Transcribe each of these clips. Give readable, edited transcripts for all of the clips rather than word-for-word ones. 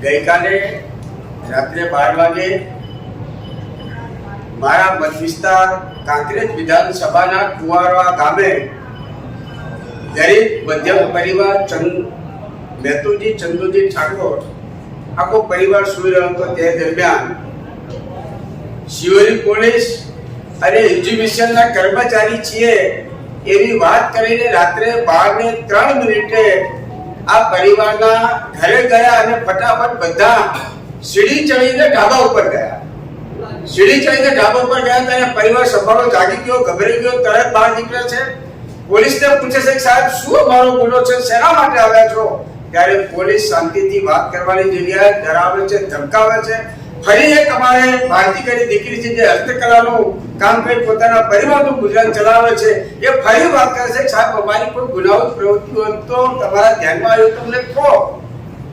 ગઈકાલે રાત્રે 12 વાગે મારા મત વિસ્તાર કાંકરેજ વિધાનસભાના કુવારવા ગામે ગરીબ મધ્યમ પરિવાર મેતુજી ચંદુજી ઠાકોર આખો પરિવાર સૂઈ રહ્યો હતો તે દરમિયાન શિવરી પોલીસ અને એક્ઝિબિશનના કર્મચારી છીએ એવી વાત કરીને રાત્રે 12:03 આ પરિવારના ઘરે ગયા અને ફટાફટ બધા સીડી ચડીને ઢાબા ઉપર ગયા. સીડી ચડીને ઢાબા ઉપર ગયા ત્યારે પરિવાર સફાળો જાગી ગયો, ગભરાઈ ગયો, તરત બહાર નીકળે છે. પોલીસને પૂછે છે કે સાહેબ શું મારો ગુનો છે, શેના માટે આવ્યા છો? ત્યારે પોલીસ શાંતિથી વાત કરવાની જગ્યાએ ડરાવે છે, ધમકાવે છે. ફરી એક અમારે ભારતીય દીકરી છે જે હસ્તકલાનું કામ કરી પોતાના પરિવારનું ગુજરાન ચલાવે છે, એ ફરી વાત કરે છે સાહેબ અમારી કોઈ ગુનાહિત પ્રવૃત્તિ હોય તો તમારા ધ્યાનમાં આવ્યો તમને કહો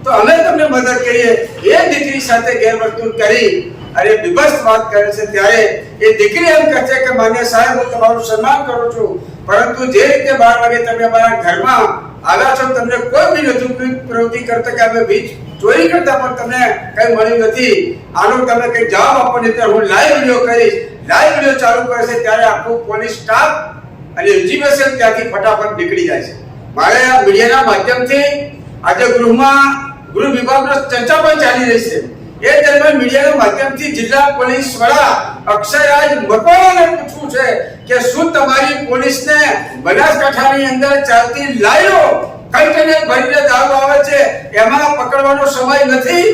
તો અમે તમને મદદ કરીએ. એ દીકરી સાથે ગેરવર્તણૂક કરી અને વિભત્સ વાત કરે છે ત્યારે એ દીકરી એમ કહે છે કે માન્ય સાહેબ હું તમારું સન્માન કરું છું, પરંતુ જે રીતે 12 વાગે તમે અમારા ઘરમાં આવ્યા છો તમને કોઈ બી નથી પ્રવૃત્તિ કરતા કે અમે વીજ ચોરી કરતા પણ તમને કઈ મળ્યું નથી, આનો તમે કઈ જવાબ આપો નહીં તો હું લાઈવ વિડિયો કરીશ. લાઈવ વિડિયો ચાલુ કરે છે ત્યારે આખું પોલીસ સ્ટાફ અને એક્ઝિબિશન ત્યાંથી ફટાફટ નીકળી જાય છે. મારે આ મીડિયાના માધ્યમથી આજે ગૃહ વિભાગનો ચર્ચા પણ ચાલી રહી છે. એ દરમિયાન મીડિયાના માધ્યમથી જિલ્લા પોલીસ વડા અક્ષયરાજ મકવાણાને પૂછવું છે કે શું તમારી પોલીસને બનાસકાંઠાની અંદર ચાલતી લાઈનો કન્ટેનર ભરીને દારૂ આવે છે એમાં પકડવાનો સમય નથી?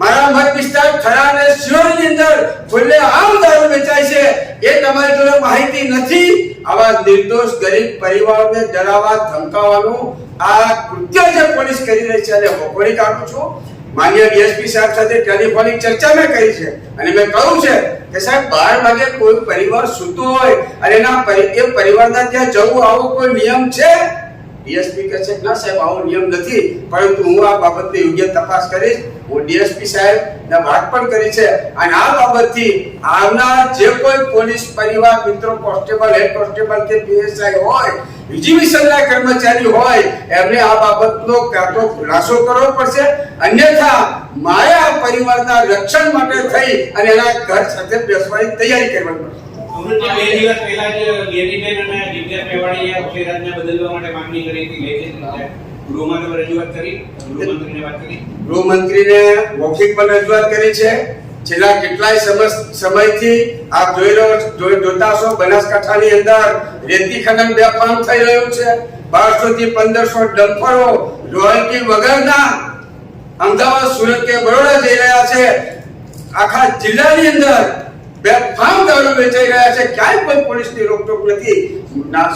મારા મત વિસ્તાર થરા અને શિરોડની અંદર ખુલ્લે આમ દારૂ વેચાય છે એ તમારી જોડે માહિતી નથી? આવા નિર્દોષ ગરીબ પરિવારોને ડરાવવા ધમકાવવાનું આ કૃત્ય જે પોલીસ કરી રહી છે અને વખોડી કાઢું છું. માન્ય ડીએસપી સાહેબ સાથે ટેલિફોનિક ચર્ચા મેં કરી છે અને મેં કહ્યું છે કે સાહેબ 12 વાગે કોઈ પરિવાર સૂતો હોય અને એ પરિવારના ત્યાં જવું આવો કોઈ નિયમ છે? ડીએસપી કહે છે ના સાહેબ આવો નિયમ નથી, પરંતુ હું આ બાબતની યોગ્ય તપાસ કરીશ. હું ડીએસપી સાહેબને વાત પણ કરી છે અને આ બાબતથી આવનાર જે કોઈ પોલીસ પરિવાર મિત્રો કોન્સ્ટેબલ, હેડ કોન્સ્ટેબલ કે પીએસઆઈ હોય, એક્ઝિબિશનના કર્મચારી હોય એમને આ બાબતનો કાં તો ખુલાસો કરવો પડશે, અન્યથા મારે આ પરિવારના રક્ષણ માટે થઈ અને એના ઘર સાથે બેસવાની તૈયારી કરવાની પડશે. બે દિવસ પહેલા જ ગેરીબેન અને જિજ્ઞેશ મેવાણીએ અક્ષયરાજને બદલવા માટે માંગણી કરી હતી. ગૃહમાં તમે રજૂઆત કરી, ગૃહમંત્રીને વાત કરી? ગૃહમંત્રીને મૌખિક પણ રજૂઆત કરી છે. છેલ્લા કેટલાય સમયથી આપ જોતા હશો બનાસકાંઠાની અંદર રેતી ખનન બેફામ થઈ રહ્યું છે. 1200 થી 1500 ડમ્પરો રોયલ્ટી વગરના અમદાવાદ, સુરત કે બરોડા જઈ રહ્યા છે. આખા જિલ્લાની અંદર બેફામ દારૂ વેચાઈ રહ્યા છે. ક્યાંય કોઈ પોલીસની રોકટોક નથી.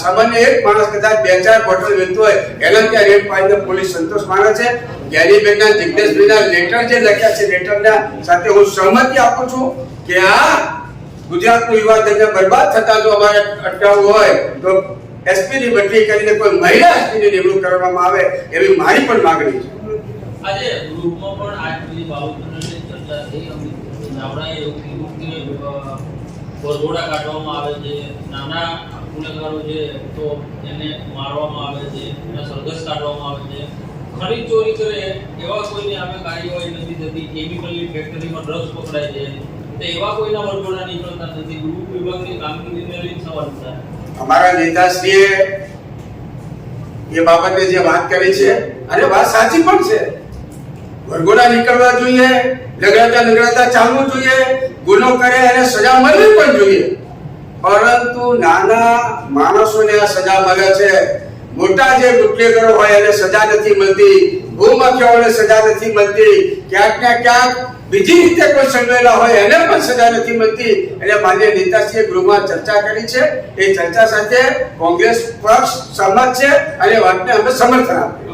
સામાન્ય એક માણસ કદાચ 2-4 બોટલ વેચતો હોય એના ત્યાં રેડ પાડીને પોલીસ સંતોષ માને છે. ગેરીબેનના, જિજ્ઞેશભાઈના લેટર જે લખ્યા છે લેટરના સાથે હું સહમતિ આપું છું કે આ ગુજરાતનું યુવા ધનને બરબાદ થતા જો અમારે અટકાવવું હોય તો એસપીની બદલી કરીને કોઈ મહિલા એસપીની નિમણૂક કરવામાં આવે એવી મારી પણ માંગણી છે. આજે ગ્રુપમાં પણ આ બધી બાબતોની ચર્ચા થઈ. આપણે એવું કીધું કે વરઘોડા કાઢવામાં આવે છે, નાના ગુનેગારો છે તો એને મારવામાં આવે છે, એના સરઘસ કાઢવામાં આવે છે. ખરીદ ચોરી કરે એવા કોઈની સામે કાર્યવાહી નથી થતી. કેમિકલની ફેક્ટરીમાં ડ્રગ્સ પકડાય છે તો એવા કોઈના વરઘોડા નીકળતા નથી. ગૃહ વિભાગની કામગીરીને લઈને સવાલ છે. અમારા નેતાશ્રીએ એ બાબતે જે વાત કરી છે અને વાત સાચી પણ છે. વરઘોડા નીકળવા જોઈએ, લગડાતા ચાલવું જોઈએ, ગુનો કરે અને સજા મળવી પણ જોઈએ, પરંતુ નાના માણસોને આ સજા મળે છે. મોટા જે બુટલેગરો હોય એને સજા નથી મળતી, ભૂમાફિયાઓને સજા નથી મળતી, ક્યાંક ને ક્યાંક બીજી રીતે કોઈ સંડોયેલા હોય એને પણ સજા નથી મળતી. એટલે માન્ય નેતાશ્રીએ ગૃહમાં ચર્ચા કરી છે. એ ચર્ચા સાથે કોંગ્રેસ પક્ષ સહમત છે અને વાતને અમે સમર્થન આપીએ.